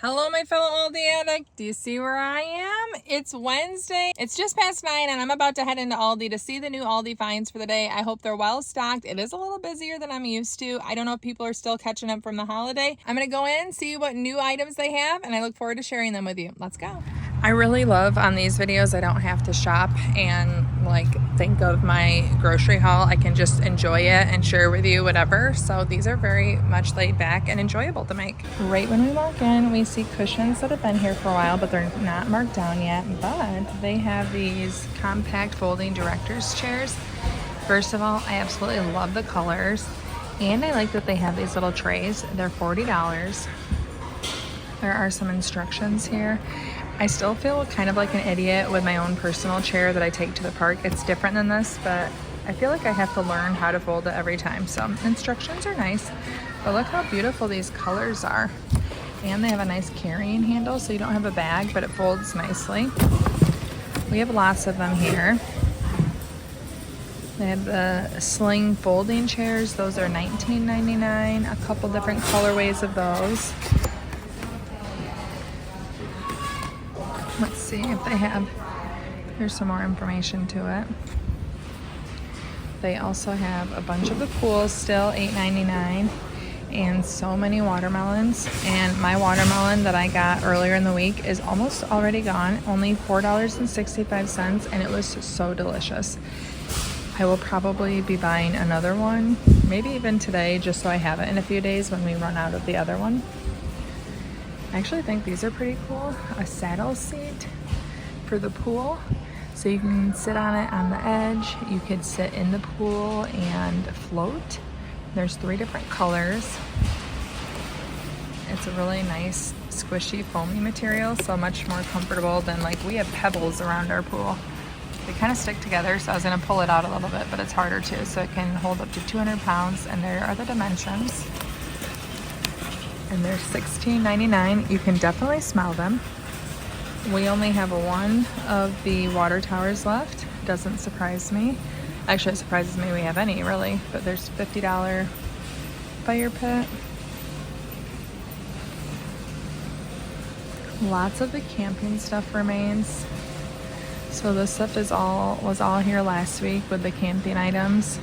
Hello, my fellow Aldi addict. Do you see where I am? It's Wednesday. It's just past 9 and I'm about to head into Aldi to see the new ALDI Finds for the day. I hope they're well stocked. It is a little busier than I'm used to. I don't know if people are still catching up from the holiday. I'm going to go in, see what new items they have, and I look forward to sharing them with you. Let's go. I really love on these videos I don't have to shop and think of my grocery haul. I can just enjoy it and share with you whatever. So these are very much laid back and enjoyable to make. Right when we walk in, we see cushions that have been here for a while, but they're not marked down yet. But they have these compact folding director's chairs. First of all, I absolutely love the colors, and I like that they have these little trays. They're $40. There are some instructions here. I still feel kind of like an idiot with my own personal chair that I take to the park. It's different than this, but I feel like I have to learn how to fold it every time. So instructions are nice, but look how beautiful these colors are. And they have a nice carrying handle, so you don't have a bag, but it folds nicely. We have lots of them here. They have the sling folding chairs. Those are $19.99. A couple different colorways of those. Let's see if they have, here's some more information to it. They also have a bunch of the pools still, $8.99, and so many watermelons. And my watermelon that I got earlier in the week is almost already gone, only $4.65, and it was so delicious. I will probably be buying another one, maybe even today, just so I have it in a few days when we run out of the other one. I actually think these are pretty cool. A saddle seat for the pool. So you can sit on it on the edge. You could sit in the pool and float. There's 3 different colors. It's a really nice squishy foamy material, so much more comfortable than we have pebbles around our pool. They kind of stick together, so I was gonna pull it out a little bit, but it's harder too. So it can hold up to 200 pounds, and there are the dimensions. And they're $16.99. You can definitely smell them. We only have one of the water towers left. Doesn't surprise me. Actually, it surprises me we have any, really. But there's $50 fire pit. Lots of the camping stuff remains. So this stuff was all here last week with the camping items.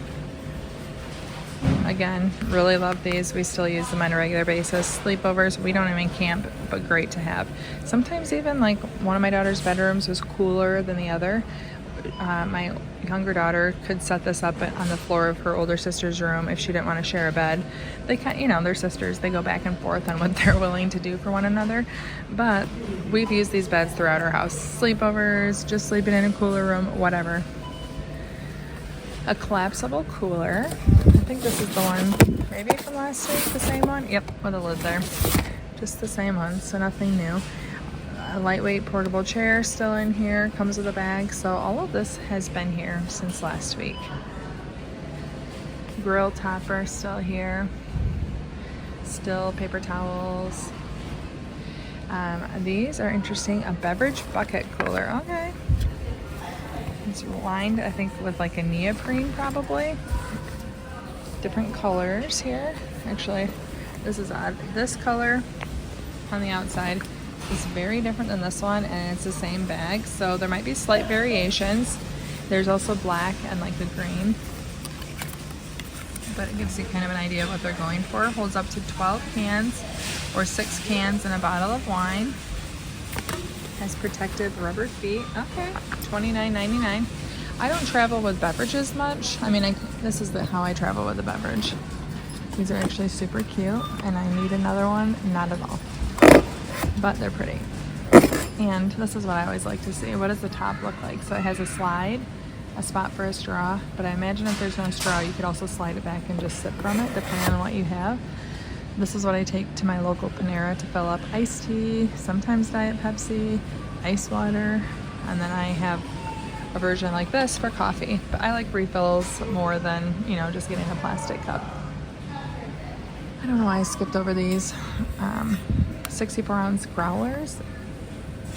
Again, really love these. We still use them on a regular basis. Sleepovers, we don't even camp, but great to have. Sometimes even one of my daughter's bedrooms was cooler than the other. My younger daughter could set this up on the floor of her older sister's room if she didn't want to share a bed. They they're sisters. They go back and forth on what they're willing to do for one another. But we've used these beds throughout our house. Sleepovers, just sleeping in a cooler room, whatever. A collapsible cooler. I think this is the one, maybe from last week, the same one? Yep, with a lid there. Just the same one, so nothing new. A lightweight portable chair still in here, comes with a bag, so all of this has been here since last week. Grill topper still here. Still paper towels. These are interesting. A beverage bucket cooler, okay. It's lined, I think, with a neoprene probably. Different colors here. Actually, this is odd. This color on the outside is very different than this one, and it's the same bag, so there might be slight variations. There's also black and the green, but it gives you kind of an idea of what they're going for. Holds up to 12 cans or 6 cans and a bottle of wine. Has protective rubber feet. Okay, $29.99. I don't travel with beverages much. I mean, this is how I travel with a beverage. These are actually super cute, and I need another one. Not at all, but they're pretty. And this is what I always like to see. What does the top look like? So it has a slide, a spot for a straw, but I imagine if there's no straw, you could also slide it back and just sip from it, depending on what you have. This is what I take to my local Panera to fill up iced tea, sometimes Diet Pepsi, ice water, and then I have a version like this for coffee. But I like refills more than, just getting a plastic cup. I don't know why I skipped over these. 64-ounce growlers.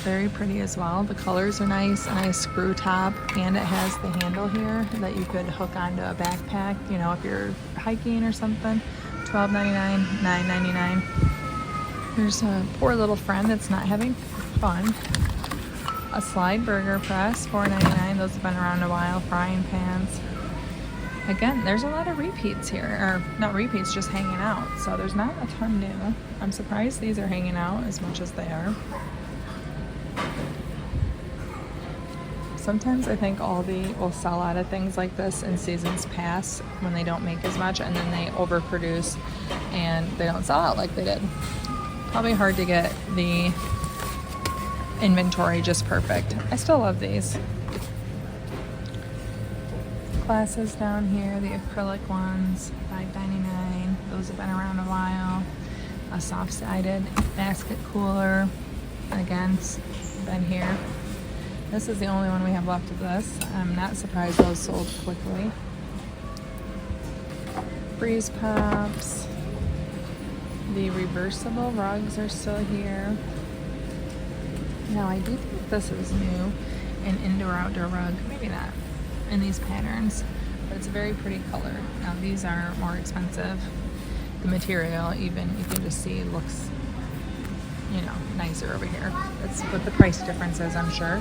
Very pretty as well. The colors are nice. A nice screw top, and it has the handle here that you could hook onto a backpack, if you're hiking or something. $12.99, $9.99. Here's a poor little friend that's not having fun. A slide burger press, $4.99. Those have been around a while. Frying pans. Again, there's a lot of repeats here. Or not repeats, just hanging out. So there's not a ton new. I'm surprised these are hanging out as much as they are. Sometimes I think Aldi will sell out of things like this in seasons past when they don't make as much, and then they overproduce and they don't sell out like they did. Probably hard to get the inventory just perfect. I still love these. Glasses down here, the acrylic ones, $5.99. Those have been around a while. A soft-sided basket cooler. Again, been here. This is the only one we have left of this. I'm not surprised those sold quickly. Freeze pops. The reversible rugs are still here. Now I do think this is new, an indoor-outdoor rug. Maybe not in these patterns, but it's a very pretty color. Now these are more expensive. The material, even you can just see, looks, you know, nicer over here. That's what the price difference is, I'm sure.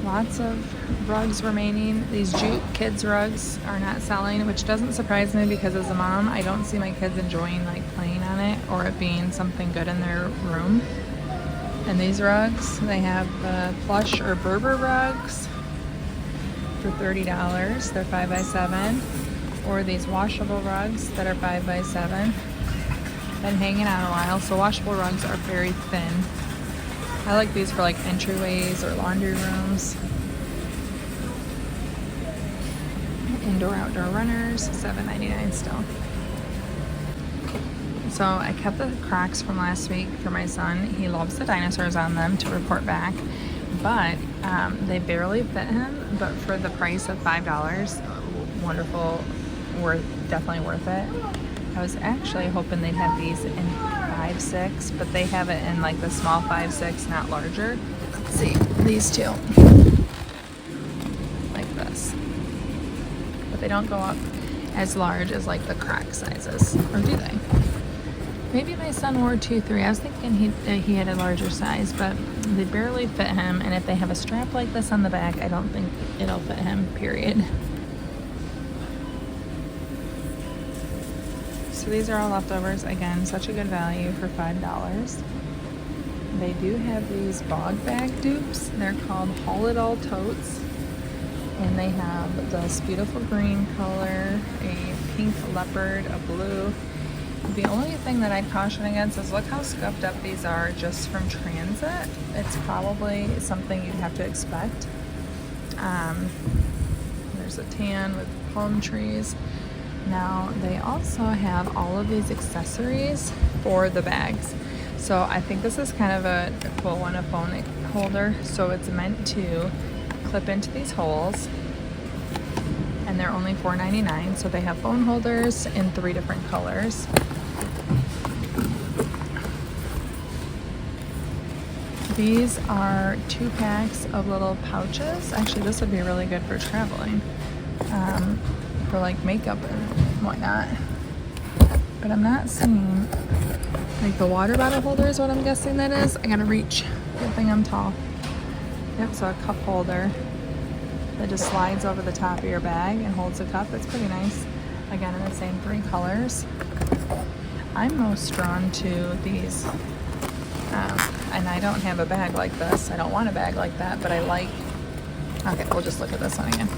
Lots of rugs remaining. These jute kids rugs are not selling, which doesn't surprise me because as a mom, I don't see my kids enjoying like playing on it or it being something good in their room. And these rugs, they have plush or Berber rugs for $30. They're 5x7. Or these washable rugs that are 5x7. Been hanging out a while, so washable rugs are very thin. I like these for like entryways or laundry rooms. Indoor-outdoor runners, $7.99 still. So I kept the Crocs from last week for my son. He loves the dinosaurs on them to report back, but they barely fit him. But for the price of $5, wonderful, definitely worth it. I was actually hoping they'd have these in 5'6", but they have it in like the small 5'6", not larger. Let's see, these two, like this, but they don't go up as large as like the Croc sizes, or do they? Maybe my son wore 2'3". I was thinking he had a larger size, but they barely fit him. And if they have a strap like this on the back, I don't think it'll fit him, period. So these are all leftovers. Again, such a good value for $5. They do have these bog bag dupes. They're called Haul It All totes. And they have this beautiful green color, a pink leopard, a blue. The only thing that I'd caution against is look how scuffed up these are just from transit. It's probably something you'd have to expect. There's a tan with palm trees. Now they also have all of these accessories for the bags. So I think this is kind of a cool one, a phone holder. So it's meant to clip into these holes. And they're only $4.99. So they have phone holders in 3 different colors. These are 2 packs of little pouches. Actually, this would be really good for traveling, for like makeup and whatnot. But I'm not seeing, like the water bottle holder is what I'm guessing that is. I gotta reach. Good thing I'm tall. Yep, so a cup holder that just slides over the top of your bag and holds a cup. It's pretty nice. Again, in the same 3 colors. I'm most drawn to these. And I don't have a bag like this. I don't want a bag like that, but I like, okay, we'll just look at this one again.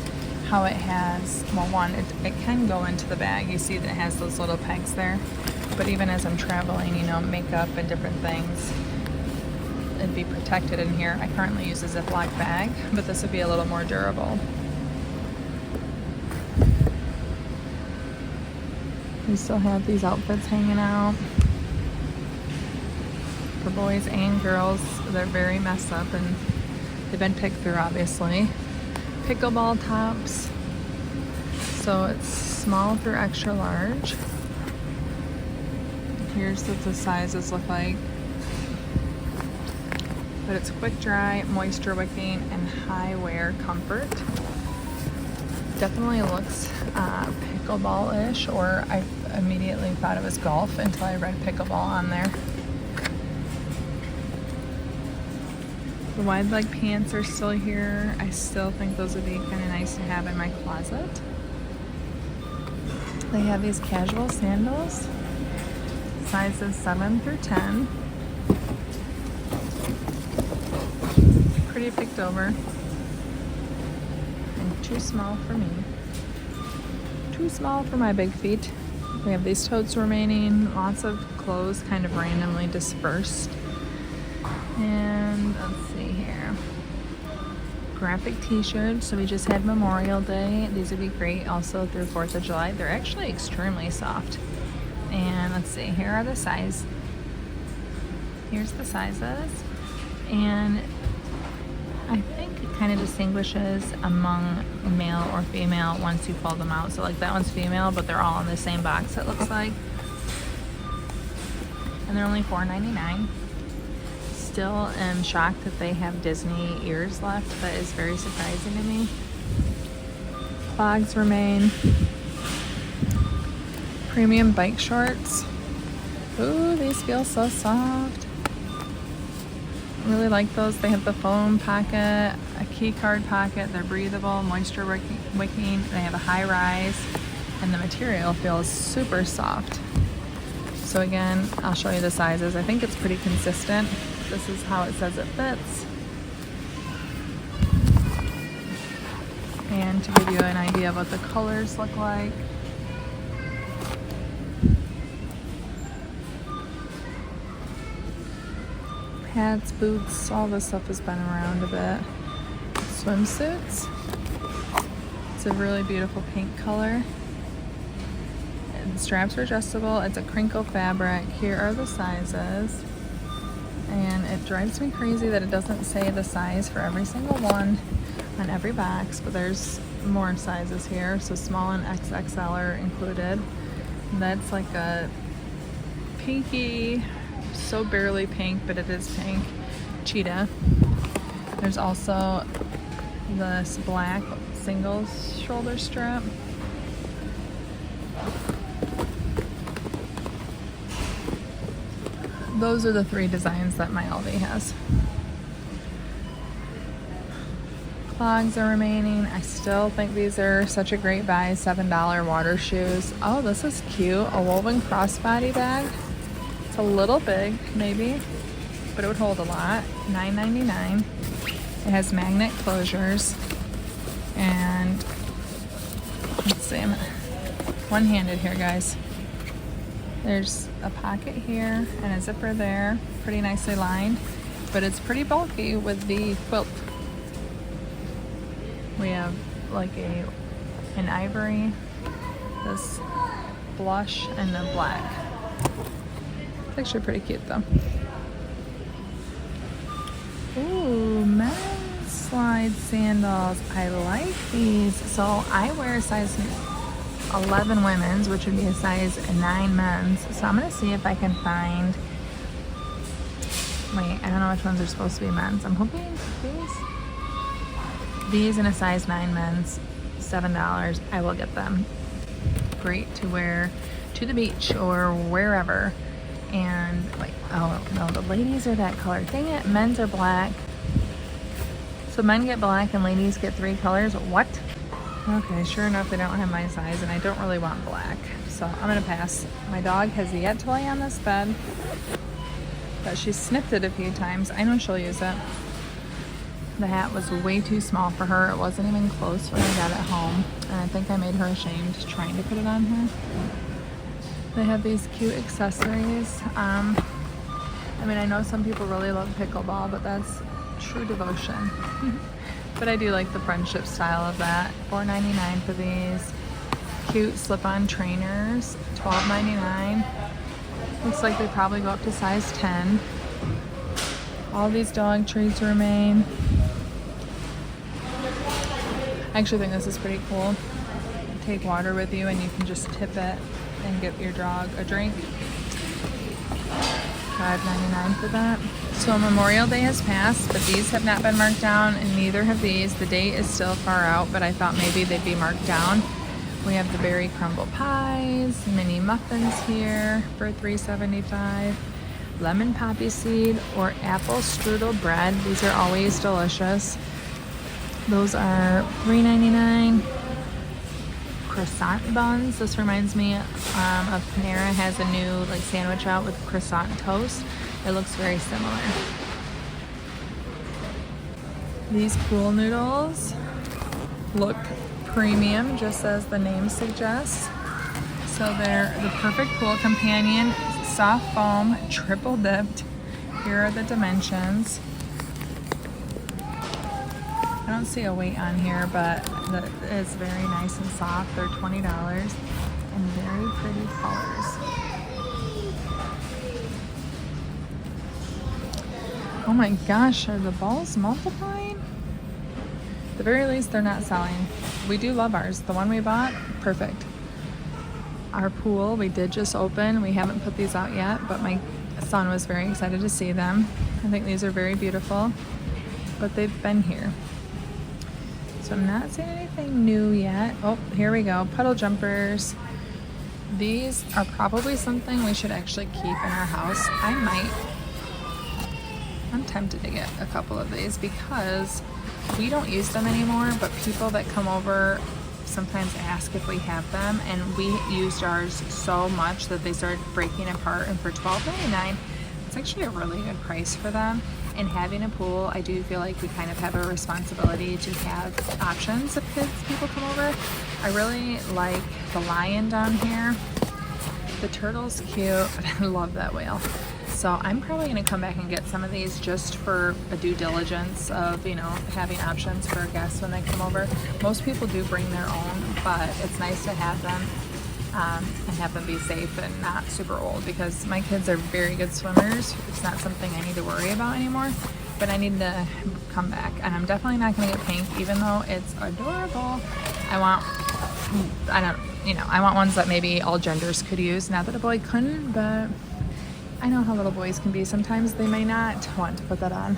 How it has, well, one, it can go into the bag. You see that it has those little pegs there. But even as I'm traveling, you know, makeup and different things, it'd be protected in here. I currently use a Ziploc bag, but this would be a little more durable. We still have these outfits hanging out. For boys and girls, they're very messed up and they've been picked through, obviously. Pickleball tops. So it's small through extra large. Here's what the sizes look like. But it's quick dry, moisture wicking, and high wear comfort. Definitely looks pickleball-ish, or immediately thought it was golf until I read pickleball on there. The wide leg pants are still here. I still think those would be kind of nice to have in my closet. They have these casual sandals, sizes 7 through 10. Pretty picked over. And too small for me. Too small for my big feet. We have these totes remaining. Lots of clothes kind of randomly dispersed. And let's see here. Graphic t-shirts. So we just had Memorial Day. These would be great also through 4th of July. They're actually extremely soft. And let's see, here are the size. Here's the sizes. And I think it kind of distinguishes among male or female once you fold them out. So like that one's female, but they're all in the same box, it looks like. And they're only $4.99. Still am shocked that they have Disney ears left. That is very surprising to me. Clogs remain. Premium bike shorts. Ooh, these feel so soft. I really like those. They have the foam pocket, a key card pocket. They're breathable, moisture wicking. They have a high rise, and the material feels super soft. So again, I'll show you the sizes. I think it's pretty consistent. This is how it says it fits. And to give you an idea of what the colors look like. Hats, boots, all this stuff has been around a bit. Swimsuits. It's a really beautiful pink color. The straps are adjustable. It's a crinkle fabric. Here are the sizes. And it drives me crazy that it doesn't say the size for every single one on every box, but there's more sizes here. So small and XXL are included. That's like a pinky, so barely pink, but it is pink, cheetah. There's also this black single shoulder strap. Those are the 3 designs that my ALDI has. Clogs are remaining. I still think these are such a great buy. $7 water shoes. Oh, this is cute. A woven crossbody bag. It's a little big, maybe, but it would hold a lot. $9.99. It has magnet closures. And let's see, I'm one-handed here, guys. There's a pocket here and a zipper there, pretty nicely lined, but it's pretty bulky with the quilt. We have like an ivory, this blush, and a black. It's actually pretty cute though. Ooh, men's slide sandals. I like these. So I wear a size 11 women's, which would be a size 9 men's. So I'm gonna see if I can find, wait, I don't know which ones are supposed to be men's. I'm hoping these in a size 9 men's, $7. I will get them. Great to wear to the beach or wherever. And like, oh no, the ladies are that color. Dang it, men's are black. So men get black and ladies get 3 colors. What? Okay, sure enough, they don't have my size, and I don't really want black, so I'm gonna pass. My dog has yet to lay on this bed, but she sniffed it a few times. I know she'll use it. The hat was way too small for her. It wasn't even close when I got it home, and I think I made her ashamed trying to put it on her. They have these cute accessories. I mean, I know some people really love pickleball, but that's true devotion. But I do like the friendship style of that. $4.99 for these cute slip-on trainers. $12.99. Looks like they probably go up to size 10. All these dog treats remain. I actually think this is pretty cool. Take water with you and you can just tip it and get your dog a drink. $5.99 for that. So Memorial Day has passed, but these have not been marked down, and neither have these. The date is still far out, but I thought maybe they'd be marked down. We have the berry crumble pies, mini muffins here for $3.75. Lemon poppy seed or apple strudel bread. These are always delicious. Those are $3.99. Croissant buns. This reminds me of Panera has a new like sandwich out with croissant toast. It looks very similar. These pool noodles look premium, just as the name suggests. So they're the perfect pool companion, soft foam, triple dipped. Here are the dimensions. I don't see a weight on here, but it's very nice and soft. They're $20 and very pretty colors. Oh my gosh, are the balls multiplying? At the very least, they're not selling. We do love ours. The one we bought, perfect. Our pool, we did just open. We haven't put these out yet, but my son was very excited to see them. I think these are very beautiful, but they've been here. So I'm not seeing anything new yet. Oh, here we go. Puddle jumpers. These are probably something we should actually keep in our house. I'm tempted to get a couple of these because we don't use them anymore, but people that come over sometimes ask if we have them, and we used ours so much that they started breaking apart, and for $12.99, it's actually a really good price for them. And having a pool, I do feel like we kind of have a responsibility to have options if people come over. I really like the lion down here. The turtle's cute, but I love that whale. So I'm probably going to come back and get some of these just for a due diligence of, you know, having options for guests when they come over. Most people do bring their own, but it's nice to have them and have them be safe and not super old, because my kids are very good swimmers. It's not something I need to worry about anymore, but I need to come back. And I'm definitely not going to get pink, even though it's adorable. I want ones that maybe all genders could use. Not that a boy couldn't, but I know how little boys can be. Sometimes they may not want to put that on.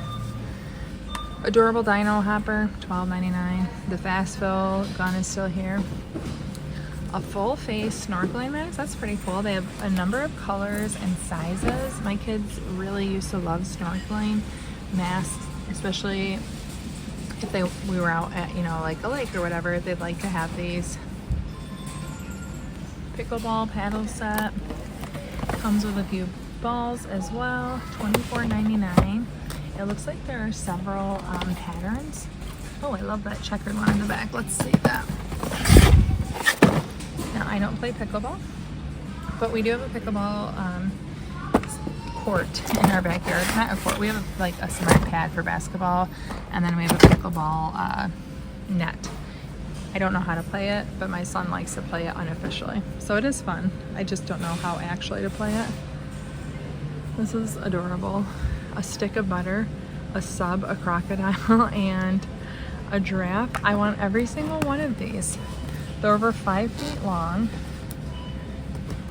Adorable dino hopper, $12.99. The fast fill gun is still here. A full face snorkeling mask, that's pretty cool. They have a number of colors and sizes. My kids really used to love snorkeling masks, especially if we were out at, you know, like a lake or whatever. They'd like to have these. Pickleball paddle set. Comes with a few balls as well, $24.99. It looks like there are several patterns. Oh, I love that checkered one in the back. Let's see that. Now, I don't play pickleball, but we do have a pickleball court in our backyard. Not a court, we have like a cement pad for basketball, and then we have a pickleball net. I don't know how to play it, but my son likes to play it unofficially. So it is fun. I just don't know how actually to play it. This is adorable. A stick of butter, a sub, a crocodile, and a giraffe. I want every single one of these. They're over 5 feet long.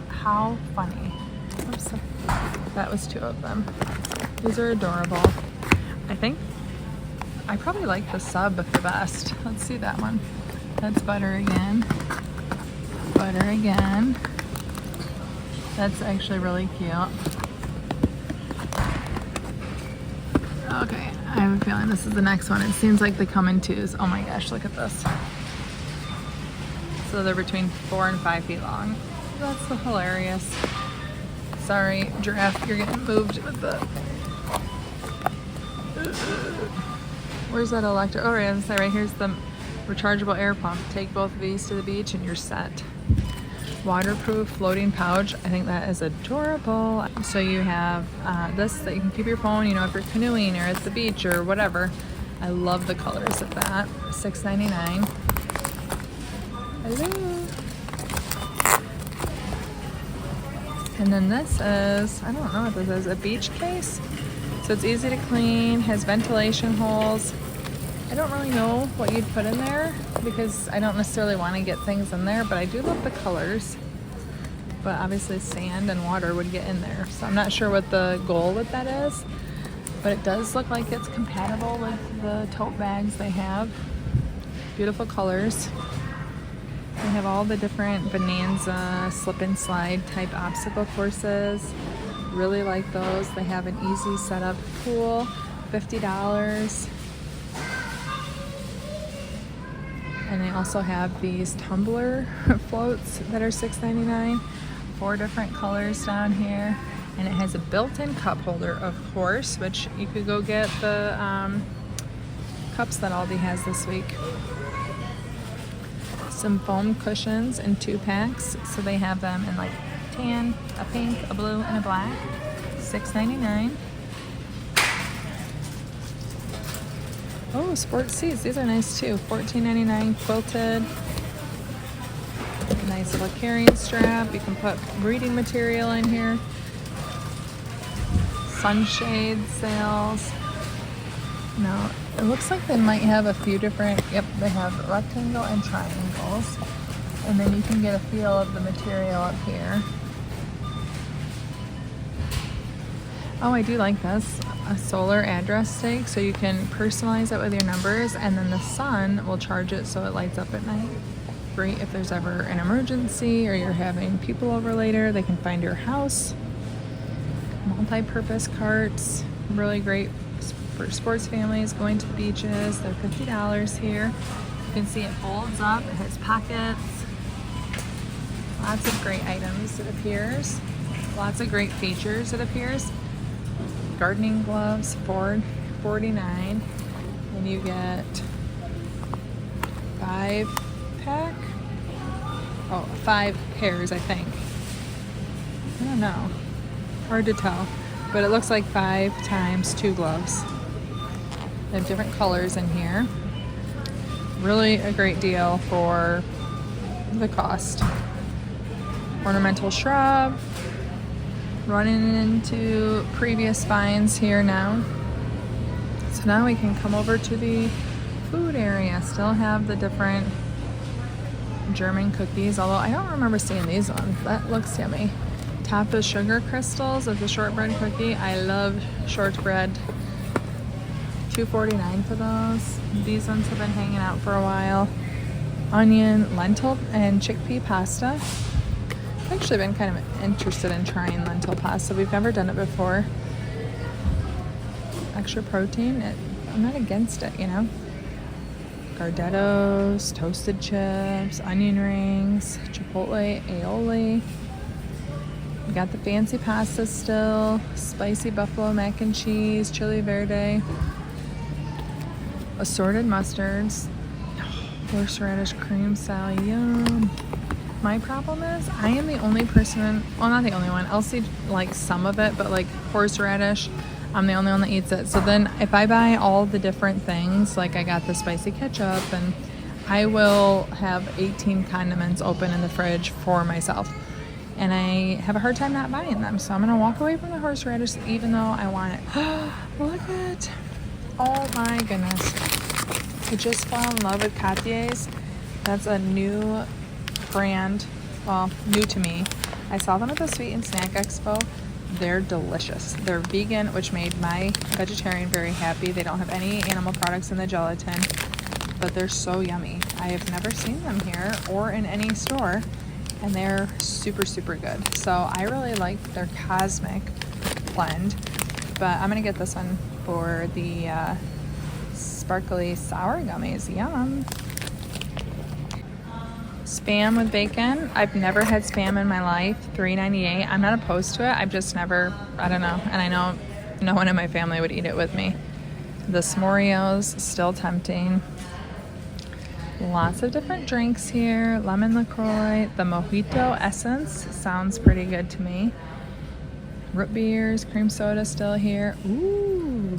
How funny. Oops. That was 2 of them. These are adorable. I think I probably like the sub the best. Let's see that one. That's butter again. Butter again. That's actually really cute. Okay, I have a feeling this is the next one. It seems like they come in 2s. Oh my gosh, look at this. So they're between 4 and 5 feet long. That's so hilarious. Sorry, giraffe, you're getting moved with the... Where's that electric? Oh, right here's the rechargeable air pump. Take both of these to the beach and you're set. Waterproof floating pouch. I think that is adorable. So you have this that you can keep your phone, you know, if you're canoeing or at the beach or whatever. I love the colors of that. $6.99. Hello. And then this is, I don't know what this is, a beach case. So it's easy to clean, has ventilation holes. I don't really know what you'd put in there because I don't necessarily want to get things in there, but I do love the colors. But obviously sand and water would get in there. So I'm not sure what the goal with that is, but it does look like it's compatible with the tote bags they have. Beautiful colors. They have all the different Bonanza slip and slide type obstacle courses. Really like those. They have an easy setup pool, $50. And they also have these tumbler floats that are $6.99. 4 different colors down here. And it has a built-in cup holder, of course, which you could go get the cups that Aldi has this week. Some foam cushions in 2 packs. So they have them in like tan, a pink, a blue, and a black. $6.99. Oh, sports seats. These are nice too. $14.99 quilted. Nice little carrying strap. You can put reading material in here. Sunshade sales. Now, it looks like they might have a few different, yep, they have rectangle and triangles. And then you can get a feel of the material up here. Oh, I do like this. A solar address stake, so you can personalize it with your numbers, and then the sun will charge it so it lights up at night. Great if there's ever an emergency or you're having people over later, they can find your house. Multi-purpose carts, really great for sports families going to the beaches. They're $50 here. You can see it folds up, it has pockets. Lots of great items, it appears. Lots of great features, it appears. Gardening gloves, $4.49, and you get 5 pairs, I think. I don't know, hard to tell, but it looks like 5 times 2 gloves. They have different colors in here. Really a great deal for the cost. Ornamental shrub. Running into previous finds here now. So now we can come over to the food area. Still have the different German cookies, although I don't remember seeing these ones. That looks yummy. Topped with sugar crystals of the shortbread cookie. I love shortbread. $2.49 for those. These ones have been hanging out for a while. Onion, lentil, and chickpea pasta. I've actually been kind of interested in trying lentil pasta. We've never done it before. Extra protein. I'm not against it, you know. Gardettos, toasted chips, onion rings, chipotle, aioli. We got the fancy pasta still. Spicy buffalo mac and cheese, chili verde. Assorted mustards. Horseradish cream salad, yum. My problem is I am the only person, well, not the only one. Elsie likes some of it, but like horseradish, I'm the only one that eats it. So then if I buy all the different things, like I got the spicy ketchup, and I will have 18 condiments open in the fridge for myself. And I have a hard time not buying them. So I'm going to walk away from the horseradish even though I want it. Look at, oh my goodness. I just fell in love with Katie's. That's a new brand, well, new to me. I saw them at the Sweet and Snack Expo. They're delicious. They're vegan, which made my vegetarian very happy. They don't have any animal products in the gelatin, but they're so yummy. I have never seen them here or in any store, and they're super, super good. So I really like their Cosmic blend, but I'm gonna get this one for the sparkly sour gummies. Yum. Spam with bacon. I've never had spam in my life. $3.98. I'm not opposed to it. I've just never, I don't know. And I know no one in my family would eat it with me. The s'moreos, still tempting. Lots of different drinks here. Lemon LaCroix. The mojito essence sounds pretty good to me. Root beers, cream soda still here. Ooh.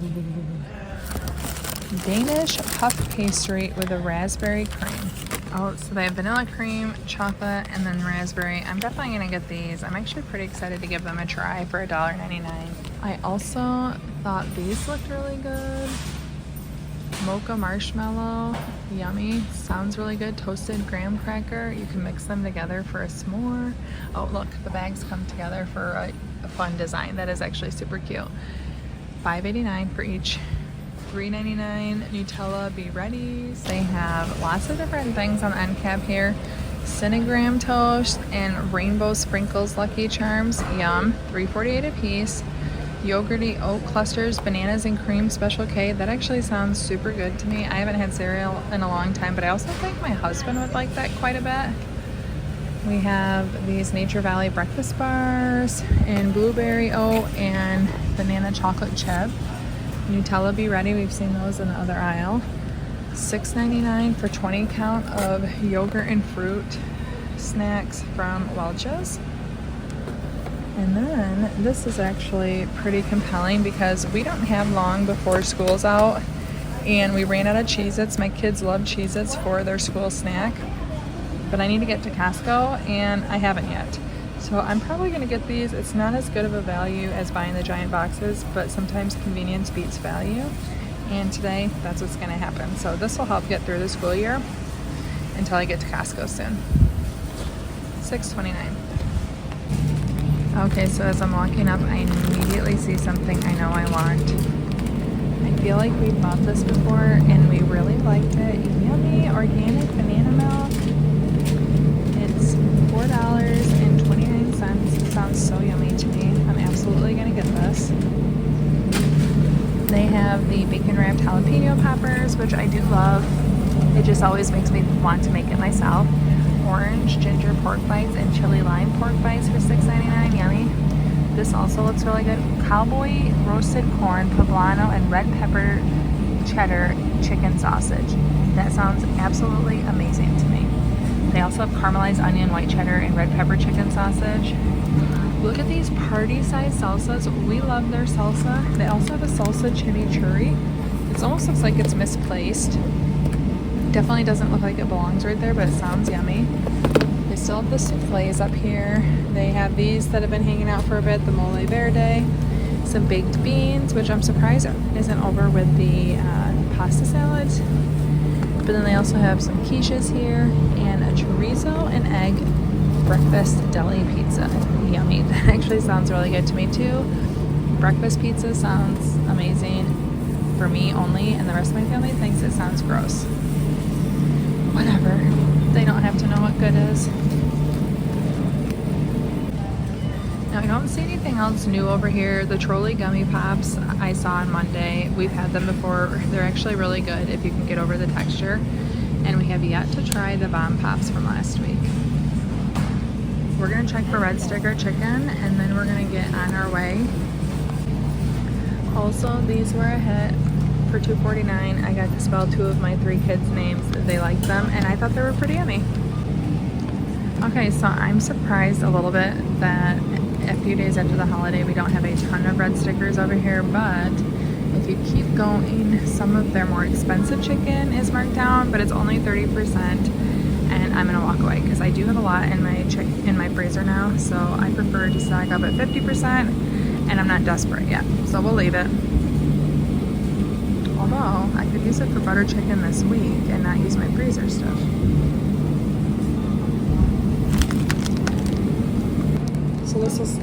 Danish puff pastry with a raspberry cream. Oh, so they have vanilla cream, chocolate, and then raspberry. I'm definitely gonna get these. I'm actually pretty excited to give them a try for $1.99. I also thought these looked really good. Mocha marshmallow, yummy. Sounds really good. Toasted graham cracker. You can mix them together for a s'more. Oh, look, the bags come together for a fun design. That is actually super cute. $5.89 for each. $3.99 Nutella Be Ready's. They have lots of different things on the end cap here. Cinnamon toast and rainbow sprinkles Lucky Charms. Yum. $3.48 a piece. Yogurty oat clusters, bananas and cream Special K. That actually sounds super good to me. I haven't had cereal in a long time, but I also think my husband would like that quite a bit. We have these Nature Valley breakfast bars and blueberry oat and banana chocolate chip. Nutella Be Ready, we've seen those in the other aisle. $6.99 for 20 count of yogurt and fruit snacks from Welch's. And then this is actually pretty compelling because we don't have long before school's out and we ran out of Cheez-Its. My kids love Cheez-Its for their school snack, but I need to get to Costco and I haven't yet. So I'm probably gonna get these. It's not as good of a value as buying the giant boxes, but sometimes convenience beats value. And today, that's what's gonna happen. So this will help get through the school year until I get to Costco soon. $6.29. Okay, so as I'm walking up, I immediately see something I know I want. I feel like we bought this before and we really liked it. Yummy organic banana milk. It's $4.29. It sounds so yummy to me. I'm absolutely gonna get this. They have the bacon wrapped jalapeno poppers, which I do love. It just always makes me want to make it myself. Orange ginger pork bites and chili lime pork bites for $6.99. Yummy. This also looks really good. Cowboy roasted corn, poblano, and red pepper cheddar chicken sausage. That sounds absolutely amazing to me. They also have caramelized onion, white cheddar, and red pepper chicken sausage. Look at these party-sized salsas. We love their salsa. They also have a salsa chimichurri. It almost looks like it's misplaced. Definitely doesn't look like it belongs right there, but it sounds yummy. They still have the souffles up here. They have these that have been hanging out for a bit, the mole verde. Some baked beans, which I'm surprised isn't over with the pasta salads. But then they also have some quiches here and a chorizo and egg breakfast deli pizza. Yummy. That actually sounds really good to me too. Breakfast pizza sounds amazing for me only, and the rest of my family thinks it sounds gross. Whatever. They don't have to know what good is. Now, I don't see anything else new over here. The trolley gummy pops I saw on Monday. We've had them before. They're actually really good if you can get over the texture. And we have yet to try the bomb pops from last week. We're gonna check for red sticker chicken and then we're gonna get on our way. Also, these were a hit for $2.49. I got to spell 2 of my 3 kids' names. They liked them and I thought they were pretty yummy. Okay, so I'm surprised a little bit that a few days after the holiday we don't have a ton of red stickers over here, but if you keep going, some of their more expensive chicken is marked down, but it's only 30%. And I'm gonna walk away because I do have a lot in my freezer now, so I prefer to stock up at 50%, and I'm not desperate yet, so we'll leave it. Although I could use it for butter chicken this week and not use my freezer stuff. So this is,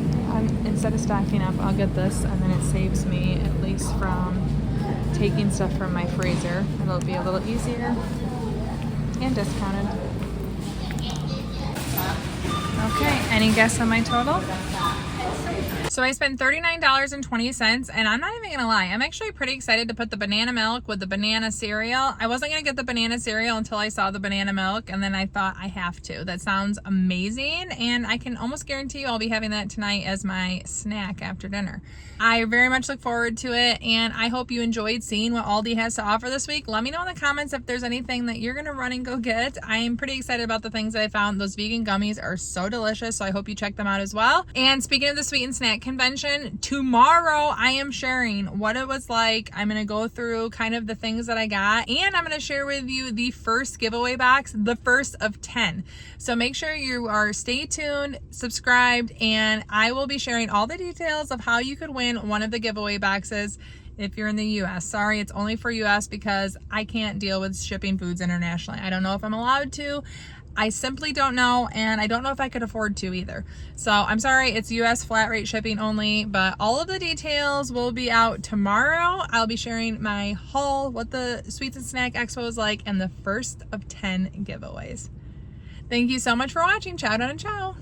instead of stocking up, I'll get this, and then it saves me at least from taking stuff from my freezer. It'll be a little easier and discounted. Okay, any guess on my total? So I spent $39.20, and I'm not even gonna lie, I'm actually pretty excited to put the banana milk with the banana cereal. I wasn't gonna get the banana cereal until I saw the banana milk, and then I thought I have to. That sounds amazing, and I can almost guarantee you I'll be having that tonight as my snack after dinner. I very much look forward to it, and I hope you enjoyed seeing what Aldi has to offer this week. Let me know in the comments if there's anything that you're gonna run and go get. I am pretty excited about the things that I found. Those vegan gummies are so delicious, so I hope you check them out as well. And speaking of the Sweet and Snack Convention, tomorrow I am sharing what it was like. I'm gonna go through kind of the things that I got, and I'm gonna share with you the first giveaway box, the first of 10. So make sure you are stay tuned, subscribed, and I will be sharing all the details of how you could win one of the giveaway boxes if you're in the US. Sorry, it's only for US because I can't deal with shipping foods internationally. I don't know if I'm allowed to. I simply don't know, and I don't know if I could afford to either. So I'm sorry, it's US flat rate shipping only, but all of the details will be out tomorrow. I'll be sharing my haul, what the Sweets and Snack Expo is like, and the first of 10 giveaways. Thank you so much for watching. Ciao, and ciao.